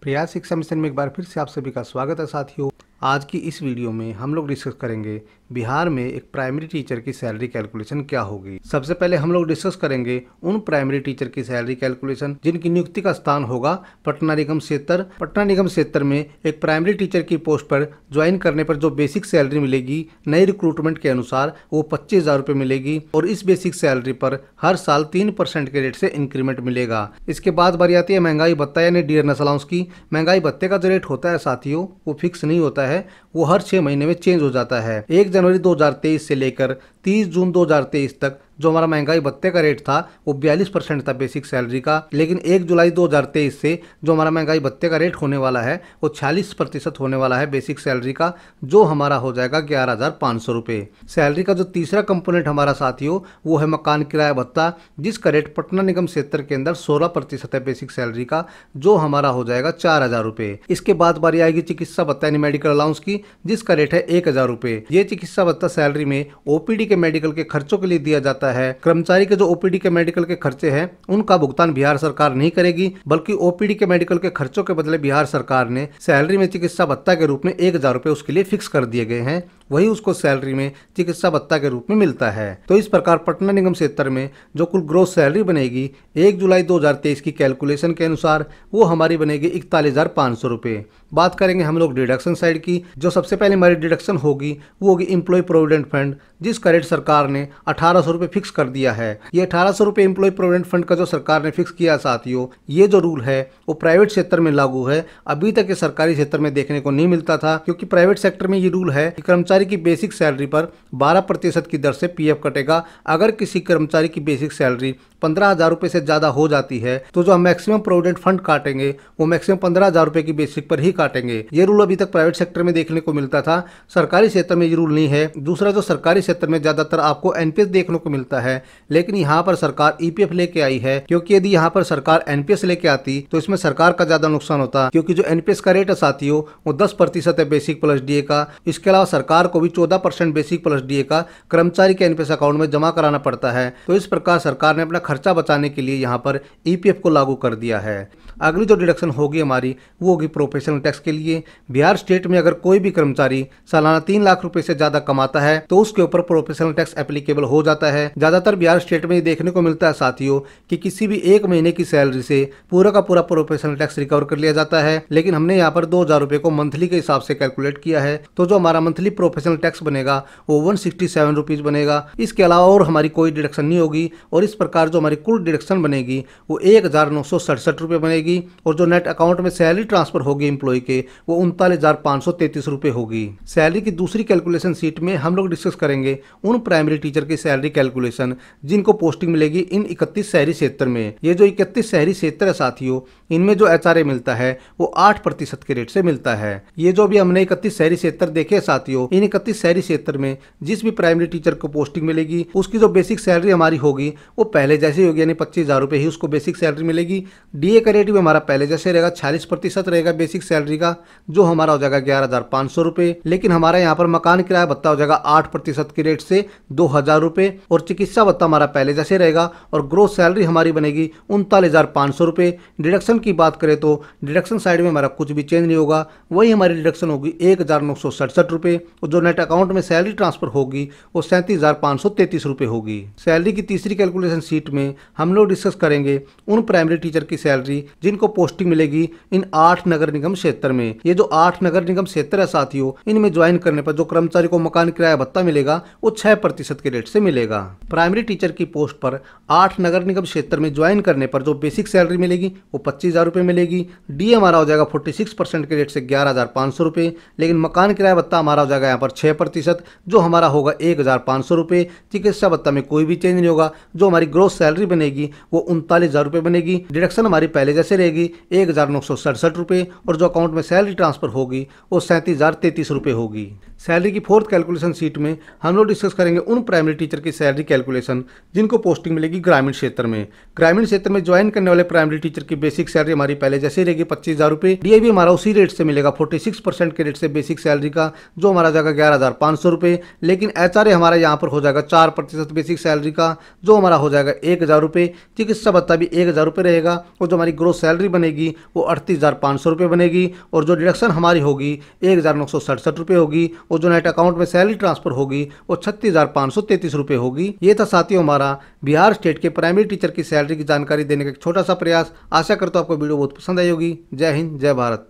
प्रयास शिक्षा मिशन में एक बार फिर से आप सभी का स्वागत है साथियों। आज की इस वीडियो में हम लोग डिस्कस करेंगे बिहार में एक प्राइमरी टीचर की सैलरी कैलकुलेशन क्या होगी। सबसे पहले हम लोग डिस्कस करेंगे उन प्राइमरी टीचर की सैलरी कैलकुलेशन जिनकी नियुक्ति का स्थान होगा पटना निगम क्षेत्र। पटना निगम क्षेत्र में एक प्राइमरी टीचर की पोस्ट पर ज्वाइन करने पर जो बेसिक सैलरी मिलेगी नई रिक्रूटमेंट के अनुसार वो 25,000 रुपये मिलेगी और इस बेसिक सैलरी पर हर साल 3% के रेट से इंक्रीमेंट मिलेगा। इसके बाद बारी आती है महंगाई भत्ता यानी डियरनेस अलाउंस की। महंगाई भत्ते का जो रेट होता है साथियों वो फिक्स नहीं होता है, वो हर 6 महीने में चेंज हो जाता है। 1 जनवरी 2023 से लेकर 30 जून 2023 तक जो हमारा महंगाई भत्ते का रेट था वो 42% था बेसिक सैलरी का, लेकिन 1 जुलाई 2023 से जो हमारा महंगाई भत्ते का रेट होने वाला है वो 46% होने वाला है बेसिक सैलरी का, जो हमारा हो जाएगा 11,500 रुपये। सैलरी का जो तीसरा कंपोनेंट हमारा साथियों वो है मकान किराया भत्ता, जिसका रेट पटना निगम क्षेत्र के अंदर 16% है बेसिक सैलरी का, जो हमारा हो जाएगा 4,000 रुपये। इसके बाद बारी आएगी चिकित्सा भत्ता यानी मेडिकल अलाउंस की, जिसका रेट है 1,000 रुपये। ये चिकित्सा भत्ता सैलरी में ओपीडी के मेडिकल के खर्चों के लिए दिया जाता है। कर्मचारी के जो ओपीडी के मेडिकल के खर्चे हैं उनका भुगतान बिहार सरकार नहीं करेगी, बल्कि ओपीडी के मेडिकल के खर्चों के बदले बिहार सरकार ने सैलरी में चिकित्सा भत्ता के रूप में 1,000 रुपये उसके लिए फिक्स कर दिए गए हैं, वही उसको सैलरी में चिकित्सा भत्ता के रूप में मिलता है। तो इस प्रकार पटना निगम क्षेत्र में जो कुल ग्रोस सैलरी बनेगी 1 जुलाई 2023 की कैलकुलेशन के अनुसार वो हमारी बनेगी 41,500 रुपये। बात करेंगे हम लोग डिडक्शन साइड की। जो सबसे पहले हमारी डिडक्शन होगी वो होगी एम्प्लॉय प्रोविडेंट फंड, जिसका रेट सरकार ने 1,800 रुपये फिक्स कर दिया है। ये 1,800 रुपये एम्प्लॉय प्रोविडेंट फंड का जो सरकार ने फिक्स किया साथियों, ये जो रूल है वो प्राइवेट क्षेत्र में लागू है। अभी तक ये सरकारी क्षेत्र में देखने को नहीं मिलता था, क्योंकि प्राइवेट सेक्टर में ये रूल है कि कर्मचारी की बेसिक सैलरी पर 12% की दर से पीएफ कटेगा। अगर किसी कर्मचारी की बेसिक सैलरी 15,000 रुपये से ज्यादा हो जाती है तो जो हम मैक्सिमम प्रोविडेंट फंड काटेंगे वो मैक्सिमम 15,000 रुपये की बेसिक पर ही काटेंगे। ये रूल अभी तक प्राइवेट सेक्टर में देखने को मिलता था, सरकारी क्षेत्र में ये रूल नहीं है। दूसरा, जो सरकारी क्षेत्र में ज्यादातर आपको एनपीएस देखने को मिलता है, लेकिन यहाँ पर सरकार ईपीएफ लेके आई है, क्योंकि यदि यहाँ पर सरकार एनपीएस लेके आती तो इसमें सरकार का ज्यादा नुकसान होता, क्योंकि जो एनपीएस का रेट है साथियों वो 10% है बेसिक प्लस डीए का। इसके अलावा सरकार को भी 14% बेसिक प्लस डीए का कर्मचारी के एनपीएस अकाउंट में जमा कराना पड़ता है। तो इस प्रकार सरकार ने अपना खर्चा बचाने के लिए यहाँ पर ईपीएफ को लागू कर दिया है। अगली जो डिडक्शन होगी हमारी वो होगी प्रोफेशनल टैक्स के लिए। बिहार स्टेट में अगर कोई भी कर्मचारी सालाना 3 लाख रुपए से ज्यादा कमाता है तो उसके ऊपर प्रोफेशनल टैक्स एप्लीकेबल हो जाता है। ज्यादातर बिहार स्टेट में देखने को मिलता है साथियों कि किसी भी 1 महीने की सैलरी से पूरा का पूरा प्रोफेशनल टैक्स रिकवर कर लिया जाता है, लेकिन हमने यहाँ पर 2,000 रुपए को मंथली के हिसाब से कैलकुलेट किया है। तो जो हमारा मंथली प्रोफेशनल टैक्स बनेगा वो 167 रुपीज बनेगा। इसके अलावा और हमारी कोई डिडक्शन नहीं होगी, और इस प्रकार जो हमारी कुल डिडक्शन बनेगी वो 1,967 रुपये बनेगी, और जो नेट अकाउंट में सैलरी ट्रांसफर होगी एम्प्लॉय के वो 39,533 रुपये होगी। सैलरी की दूसरी कैलकुलेशन सीट में हम लोग डिस्कस करेंगे उन प्राइमरी टीचर की सैलरी कैलकुलेशन जिनको पोस्टिंग मिलेगी इन 31 शहरी क्षेत्र में। ये जो 31 शहरी क्षेत्र है साथियों, इनमें जो एचआरए मिलता है वो 8% के रेट से मिलता है। ये जो भी हमने 31 शहरी क्षेत्र देखे साथियों, इन 31 शहरी क्षेत्र में जिस भी प्राइमरी टीचर को पोस्टिंग मिलेगी उसकी जो बेसिक सैलरी हमारी होगी वो पहले जैसे होगी, यानी 25,000 रुपये ही उसको बेसिक सैलरी मिलेगी। डीए का रेट भी हमारा पहले जैसे रहेगा, 46% रहेगा बेसिक सैलरी का, जो हमारा हो जाएगा 11,500 रुपये। लेकिन हमारा यहाँ पर मकान किराया भत्ता हो जाएगा 8% के रेट से 2,000 रुपये, और चिकित्सा भत्ता हमारा पहले जैसे रहेगा, और ग्रोस सैलरी हमारी बनेगी 39,500 रुपये। डिडक्शन की बात करें तो डिडक्शन साइड में हमारा कुछ भी चेंज नहीं होगा, वही हमारी डिडक्शन होगी 1,967 रुपये, और जो नेट अकाउंट में सैलरी ट्रांसफर होगी वो 37,533 रुपये होगी। सैलरी की तीसरी कैलकुलेशन सीट में हम लोग डिस्कस करेंगे उन प्राइमरी टीचर की सैलरी जिनको पोस्टिंग मिलेगी इन 8 नगर निगम क्षेत्र में। ये जो 8 नगर निगम क्षेत्र है साथियों, इनमें ज्वाइन करने पर जो कर्मचारी को मकान किराया भत्ता मिलेगा वो 6% के रेट से मिलेगा। प्राइमरी टीचर की पोस्ट पर 8 नगर निगम क्षेत्र में ज्वाइन करने पर जो बेसिक सैलरी मिलेगी वो 25,000 रुपये मिलेगी। डी हमारा हो जाएगा 46% के रेट से 11,500 रुपये, लेकिन मकान किराया भत्ता हमारा हो जाएगा यहाँ पर 6%, जो हमारा होगा 1,500 रुपये। चिकित्सा भत्ता में कोई भी चेंज नहीं होगा, जो हमारी ग्रोस सैलरी बनेगी वो 39,000 रुपये बनेगी। डिडक्शन हमारी पहले जैसे रहेगी 1,967 रुपये, और जो अकाउंट में सैलरी ट्रांसफर होगी वो 37,033 रुपये होगी। सैलरी की फोर्थ कैलकुलेशन सीट में हम लोग डिस्कस करेंगे उन प्राइमरी टीचर की सैलरी कैलकुलेशन जिनको पोस्टिंग मिलेगी ग्रामीण क्षेत्र में। ग्रामीण क्षेत्र में ज्वाइन करने वाले प्राइमरी टीचर की बेसिक सैलरी हमारी पहले जैसे रहेगी 25,000 रुपये। डीए भी हमारा उसी रेट से मिलेगा 46% के रेट से बेसिक सैलरी का, जो हमारा जाएगा 11,500 रुपये। लेकिन एचआरए हमारा यहाँ पर हो जाएगा 4% बेसिक सैलरी का, जो हमारा हो जाएगा 1,000 रुपये। चिकित्सा भत्ता भी 1,000 रुपये रहेगा और जो हमारी ग्रोस सैलरी बनेगी वो 38,500 रुपये बनेगी। और जो डिडक्शन हमारी होगी 1,967 रुपये होगी और जो नेट अकाउंट में सैलरी ट्रांसफर होगी वो 36,533 रुपये होगी। ये था साथियों हमारा बिहार स्टेट के प्राइमरी टीचर की सैलरी की जानकारी देने का एक छोटा सा प्रयास। आशा करता हूं आपको वीडियो बहुत पसंद आई होगी। जय हिंद, जय भारत।